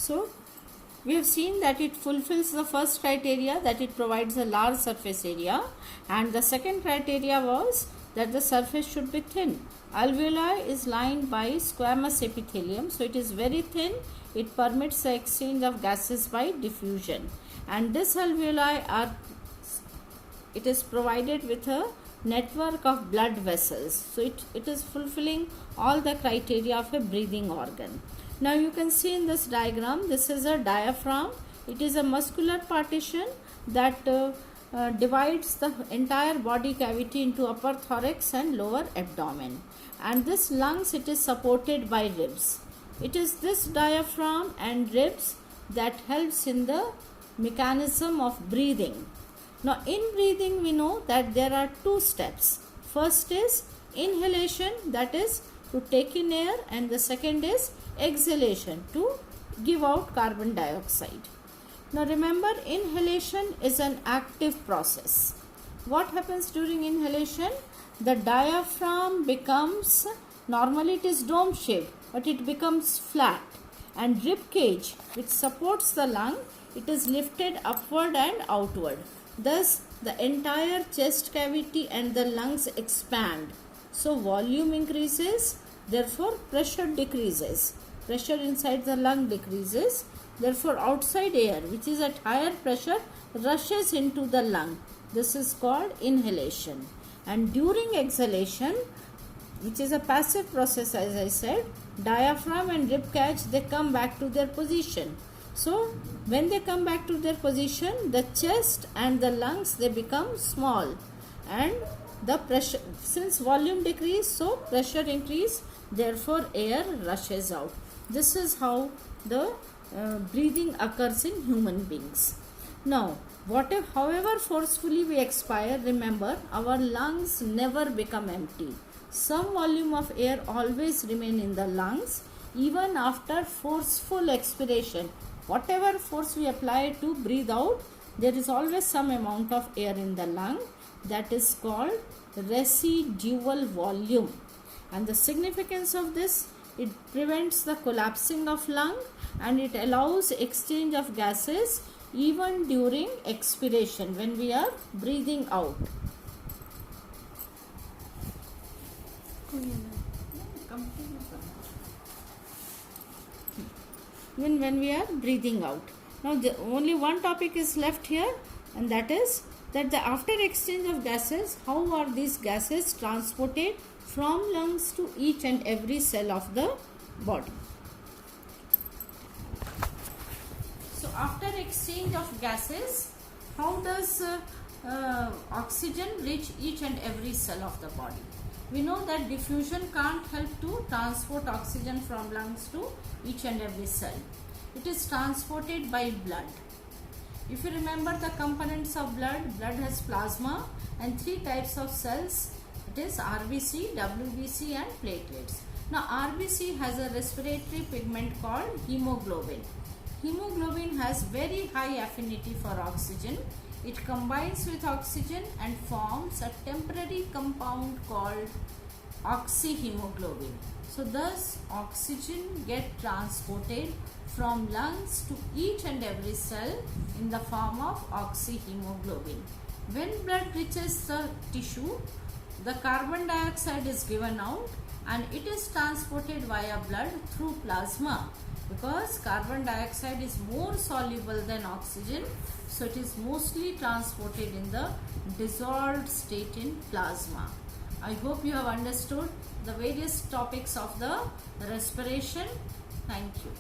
So we have seen that it fulfills the first criteria, that it provides a large surface area, and the second criteria was that the surface should be thin. Alveoli is lined by squamous epithelium, so it is very thin. It permits the exchange of gases by diffusion, and this alveoli it is provided with a network of blood vessels, so it is fulfilling all the criteria of a breathing organ. Now you can see in this diagram, this is a diaphragm. It is a muscular partition that divides the entire body cavity into upper thorax and lower abdomen, and this lungs, it is supported by ribs. It is this diaphragm and ribs that helps in the mechanism of breathing. Now in breathing we know that there are two steps. First is inhalation, that is to take in air, and the second is exhalation, to give out carbon dioxide. Now remember, inhalation is an active process. What happens during inhalation? The diaphragm becomes, normally it is dome shaped, but it becomes flat, and rib cage, which supports the lung, it is lifted upward and outward. Thus the entire chest cavity and the lungs expand. So volume increases, therefore pressure decreases. Pressure inside the lung decreases, therefore outside air, which is at higher pressure, rushes into the lung. This is called inhalation. And during exhalation, which is a passive process, as I said, diaphragm and rib cage, they come back to their position. So when they come back to their position, the chest and the lungs, they become small, and the pressure, since volume decrease, so pressure increase, therefore air rushes out. This is how the breathing occurs in human beings. Now however forcefully we expire, remember, our lungs never become empty. Some volume of air always remain in the lungs even after forceful expiration. Whatever force we apply to breathe out, there is always some amount of air in the lung. That is called residual volume. And the significance of this, it prevents the collapsing of lung, and it allows exchange of gases even during expiration, when we are breathing out. Even when we are breathing out. Now only one topic is left here, and that is that after exchange of gases, how are these gases transported from lungs to each and every cell of the body. So after exchange of gases, how does oxygen reach each and every cell of the body? We know that diffusion can't help to transport oxygen from lungs to each and every cell. It is transported by blood. If you remember the components of blood, blood has plasma and three types of cells. It is RBC, WBC and platelets. Now RBC has a respiratory pigment called hemoglobin. Hemoglobin has very high affinity for oxygen. It combines with oxygen and forms a temporary compound called oxyhemoglobin. So thus oxygen gets transported from lungs to each and every cell in the form of oxyhemoglobin. When blood reaches the tissue, the carbon dioxide is given out and it is transported via blood through plasma, because carbon dioxide is more soluble than oxygen, so it is mostly transported in the dissolved state in plasma. I hope you have understood the various topics of the respiration. Thank you.